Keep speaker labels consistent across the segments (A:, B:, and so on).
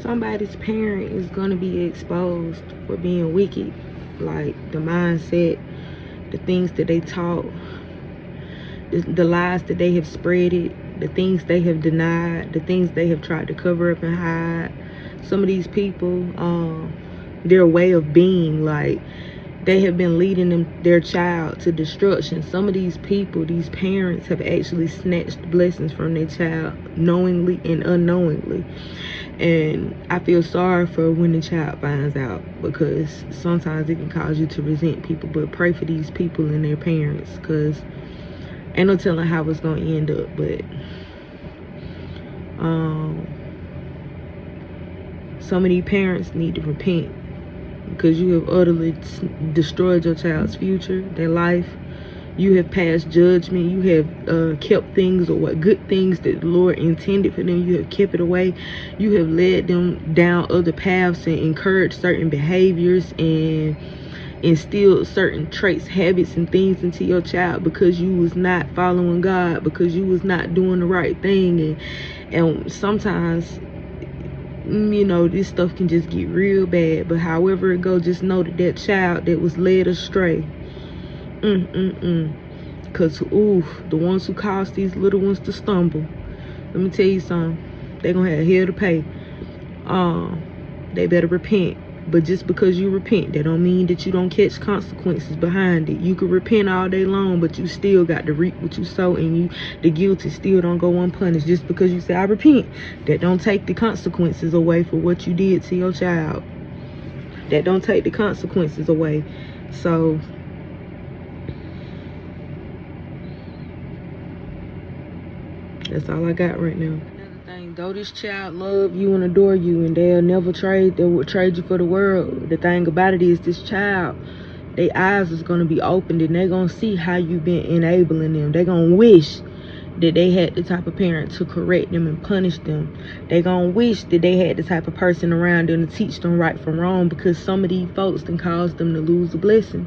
A: somebody's parent is going to be exposed for being wicked. Like the mindset, the things that they taught, the lies that they have spreaded, the things they have denied, the things they have tried to cover up and hide. Some of these people, their way of being, like, they have been leading their child to destruction. Some of these people, these parents, have actually snatched blessings from their child knowingly and unknowingly. And I feel sorry for when the child finds out, because sometimes it can cause you to resent people. But pray for these people and their parents, because ain't no telling how it's going to end up. But so many parents need to repent, because you have utterly destroyed your child's future, their life. You have passed judgment. You have kept things, or what good things that the Lord intended for them, you have kept it away. You have led them down other paths and encouraged certain behaviors and instilled certain traits, habits, and things into your child, because you was not following God, because you was not doing the right thing. And sometimes, you know, this stuff can just get real bad. But however it go, just know that that child that was led astray, because the ones who cause these little ones to stumble, let me tell you something, they gonna have hell to pay. They better repent. But just because you repent, that don't mean that you don't catch consequences behind it. You can repent all day long, but you still got to reap what you sow, and the guilty still don't go unpunished. Just because you say I repent, that don't take the consequences away for what you did to your child. That don't take the consequences away. So that's all I got right now. Another thing, though this child love you and adore you, and they'll never trade, they will trade you for the world. The thing about it is, this child, their eyes is going to be opened, and they're going to see how you been enabling them. They're going to wish that they had the type of parent to correct them and punish them. They're going to wish that they had the type of person around them to teach them right from wrong, because some of these folks can cause them to lose a blessing.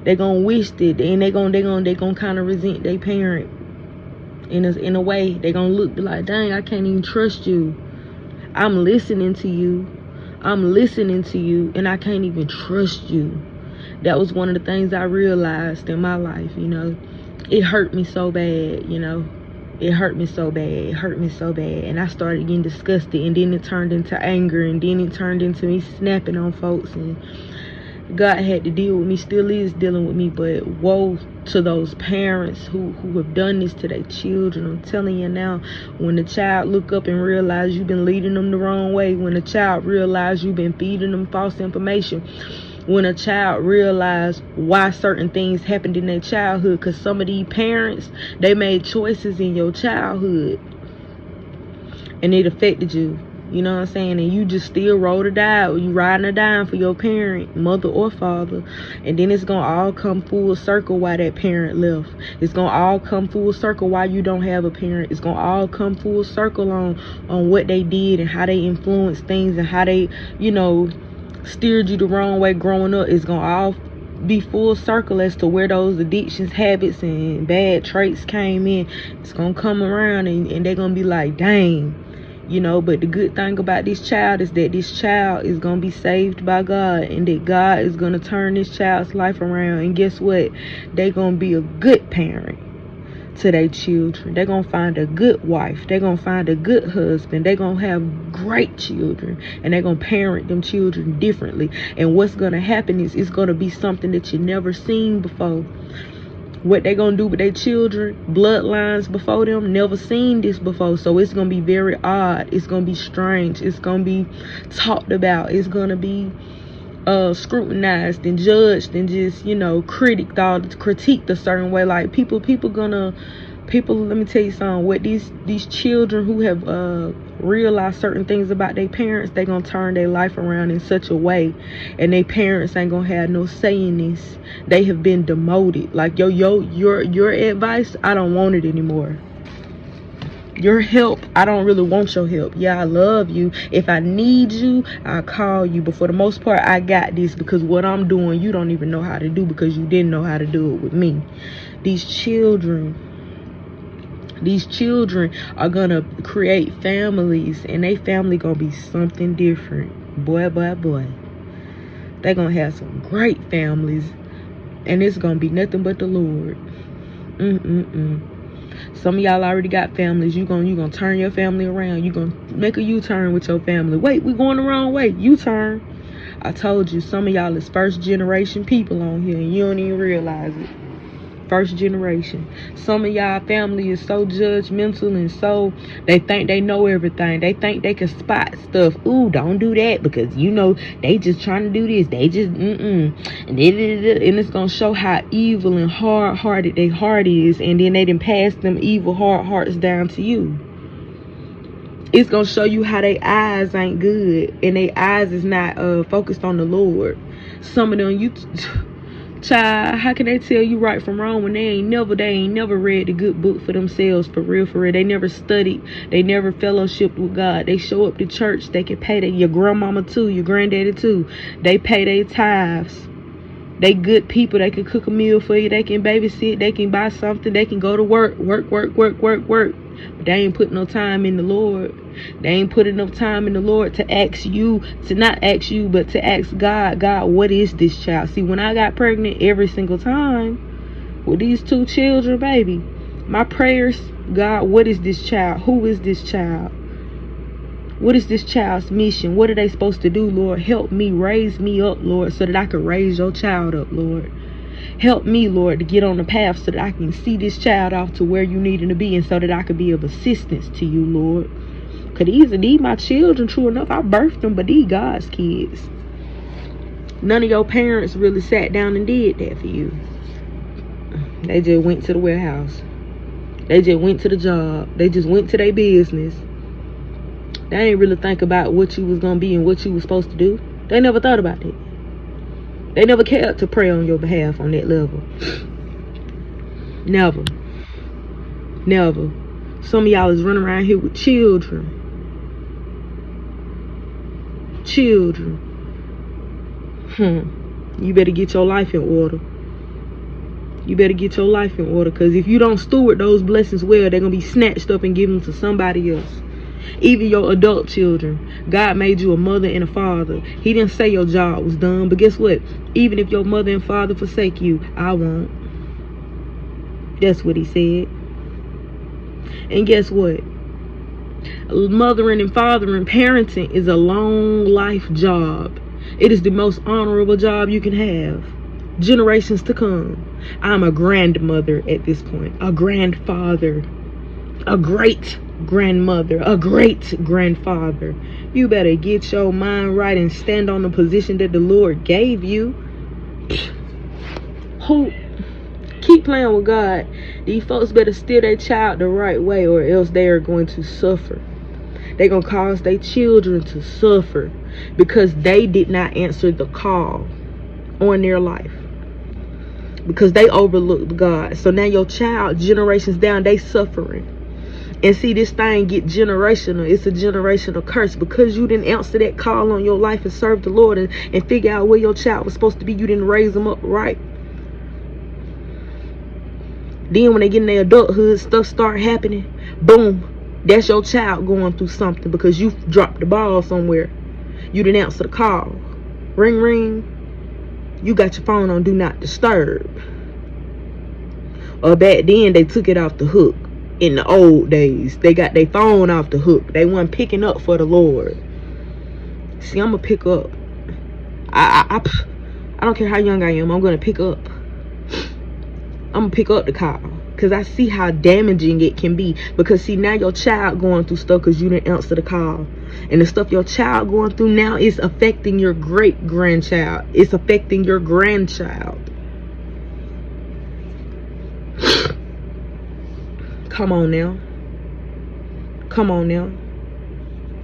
A: They're going to wish that, and they're going to kind of resent their parent. In a way, they're going to look like, dang, I can't even trust you. I'm listening to you, and I can't even trust you. That was one of the things I realized in my life, you know. It hurt me so bad, you know. It hurt me so bad. And I started getting disgusted, and then it turned into anger, and then it turned into me snapping on folks. And God had to deal with me, still is dealing with me. But woe to those parents who have done this to their children. I'm telling you now, when the child look up and realize you've been leading them the wrong way, when a child realize you've been feeding them false information, when a child realize why certain things happened in their childhood, because some of these parents, they made choices in your childhood and it affected you. You know what I'm saying? And you just still roll the die, or you riding a dime for your parent, mother or father. And then it's going to all come full circle why that parent left. It's going to all come full circle why you don't have a parent. It's going to all come full circle on what they did and how they influenced things, and how they, you know, steered you the wrong way growing up. It's going to all be full circle as to where those addictions, habits, and bad traits came in. It's going to come around, and they're going to be like, dang. You know, but the good thing about this child is that this child is going to be saved by God, and that God is going to turn this child's life around. And guess what? They're going to be a good parent to their children. They're going to find a good wife. They're going to find a good husband. They're going to have great children, and they're going to parent them children differently. And what's going to happen is, it's going to be something that you never seen before. What they gonna do with their children, bloodlines before them, never seen this before. So it's gonna be very odd. It's gonna be strange. It's gonna be talked about. It's gonna be scrutinized and judged, and just, you know, critiqued a certain way. Like people, let me tell you something. What these children who have realized certain things about their parents, they gonna turn their life around in such a way, and their parents ain't gonna have no say in this. They have been demoted. Like, your advice, I don't want it anymore. Your help, I don't really want your help. Yeah, I love you. If I need you, I'll call you. But for the most part, I got this, because what I'm doing, you don't even know how to do, because you didn't know how to do it with me. These children These children are gonna create families, and they family gonna be something different. Boy, boy, boy. They gonna have some great families, and it's gonna be nothing but the Lord. Some of y'all already got families. You gonna turn your family around. You gonna make a U-turn with your family. Wait, we going the wrong way. U-turn. I told you, some of y'all is first generation people on here, and you don't even realize it. First generation. Some of y'all family is so judgmental, and so they think they know everything. They think they can spot stuff. Ooh, don't do that, because you know they just trying to do this. They just and it's gonna show how evil and hard-hearted their heart is, and then they done pass them evil hard hearts down to you. It's gonna show you how their eyes ain't good, and their eyes is not focused on the Lord. Some of them, child, how can they tell you right from wrong when they ain't never read the good book for themselves, for real? They never studied, they never fellowshiped with God. They show up to church, they can pay your grandmama too, your granddaddy too. They pay their tithes. They good people. They can cook a meal for you. They can babysit. They can buy something. They can go to work. But they ain't put no time in the Lord. They ain't put enough time in the Lord to ask you, to not ask you, but to ask God, what is this child? See, when I got pregnant, every single time with these 2 children, baby, my prayers, God, what is this child? Who is this child? What is this child's mission? What are they supposed to do, Lord? Help me, raise me up, Lord, so that I can raise your child up, Lord. Help me, Lord, to get on the path so that I can see this child off to where you need him to be, and so that I can be of assistance to you, Lord. Because these my children, true enough. I birthed them, but these God's kids. None of your parents really sat down and did that for you. They just went to the warehouse. They just went to the job. They just went to their business. They ain't really think about what you was going to be and what you was supposed to do. They never thought about it. They never cared to pray on your behalf on that level. Never. Some of y'all is running around here with children. You better get your life in order. Because if you don't steward those blessings well, they're going to be snatched up and given to somebody else. Even your adult children. God made you a mother and a father. He didn't say your job was done. But guess what? Even if your mother and father forsake you, I won't. That's what he said. And guess what? Mothering and fathering, parenting is a long life job. It is the most honorable job you can have. Generations to come. I'm a grandmother at this point. A grandfather. A great grandmother, a great grandfather. You better get your mind right and stand on the position that the Lord gave you. Who keep playing with God? These folks better steer their child the right way, or else they are going to suffer. They're going to cause their children to suffer because they did not answer the call on their life, because they overlooked God. So now your child, generations down, they suffering. And see, this thing get generational. It's a generational curse. Because you didn't answer that call on your life and serve the Lord and figure out where your child was supposed to be. You didn't raise them up right. Then when they get in their adulthood, stuff start happening. Boom. That's your child going through something because you dropped the ball somewhere. You didn't answer the call. Ring, ring. You got your phone on Do Not Disturb. Or back then, they took it off the hook. In the old days, they got their phone off the hook. They weren't picking up for the Lord. See, I'm going to pick up. I don't care how young I am. I'm going to pick up. I'm going to pick up the call. Because I see how damaging it can be. Because see, now your child going through stuff because you didn't answer the call. And the stuff your child going through now is affecting your great-grandchild. It's affecting your grandchild. Come on now.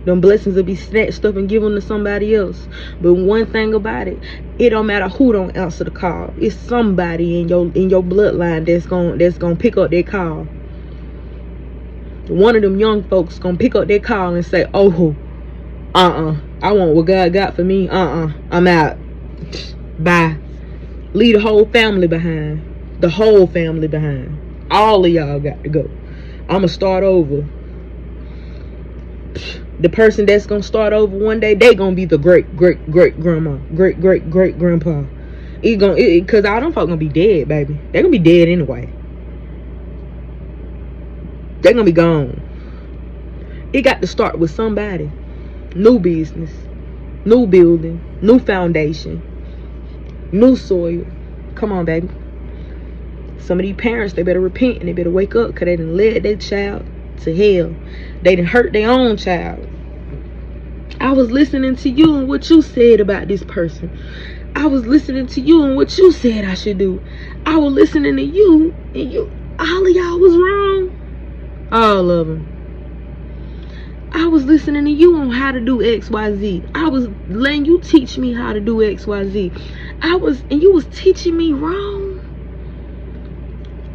A: Them blessings will be snatched up and given to somebody else. But one thing about it, it don't matter who don't answer the call. It's somebody in your bloodline that's gonna pick up that call. One of them young folks gonna pick up that call and say, "Oh, I want what God got for me. I'm out. Bye." Leave the whole family behind. All of y'all got to go. I'ma start over. The person that's gonna start over one day, they gonna be the great grandma, great grandpa. Cause all them folk gonna be dead, baby. They gonna be dead anyway. They gonna be gone. It got to start with somebody. New business, new building, new foundation, new soil. Come on, baby. Some of these parents, they better repent and they better wake up, because they done led their child to hell. They done hurt their own child. I was listening to you and what you said about this person. I was listening to you and what you said I should do. I was listening to you and all of y'all was wrong. All of them. I was listening to you on how to do XYZ. I was letting you teach me how to do XYZ. And you was teaching me wrong.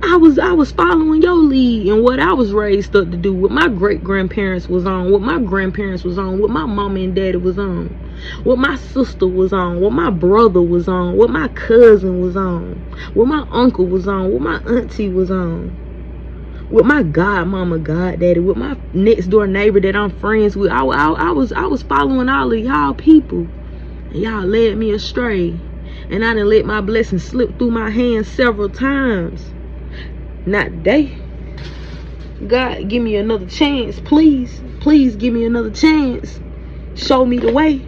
A: I was following your lead and what I was raised up to do, what my great grandparents was on, what my grandparents was on, what my mama and daddy was on, what my sister was on, what my brother was on, what my cousin was on, what my uncle was on, what my auntie was on, with my godmama, goddaddy, with my next door neighbor that I'm friends with. I was following all of y'all people, and y'all led me astray, and I done let my blessings slip through my hands several times. Not today. God, give me another chance, please. Please give me another chance. Show me the way.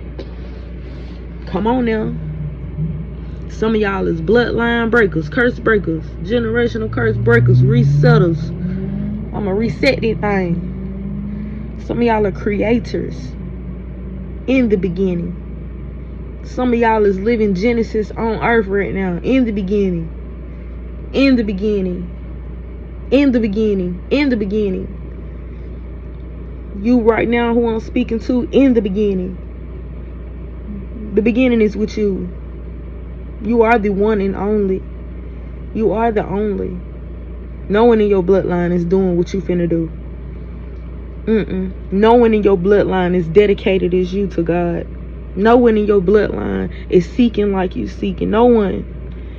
A: Come on now. Some of y'all is bloodline breakers, curse breakers, generational curse breakers, resetters. I'ma reset this thing. Some of y'all are creators in the beginning. Some of y'all is living Genesis on earth right now. In the beginning. In the beginning. In the beginning. In the beginning. You right now who I'm speaking to, in the beginning. The beginning is with you. You are the one and only. You are the only. No one in your bloodline is doing what you finna do. No one in your bloodline is dedicated as you to God. No one in your bloodline is seeking like you seeking. No one.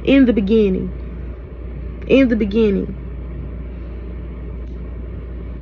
A: In the beginning. In the beginning.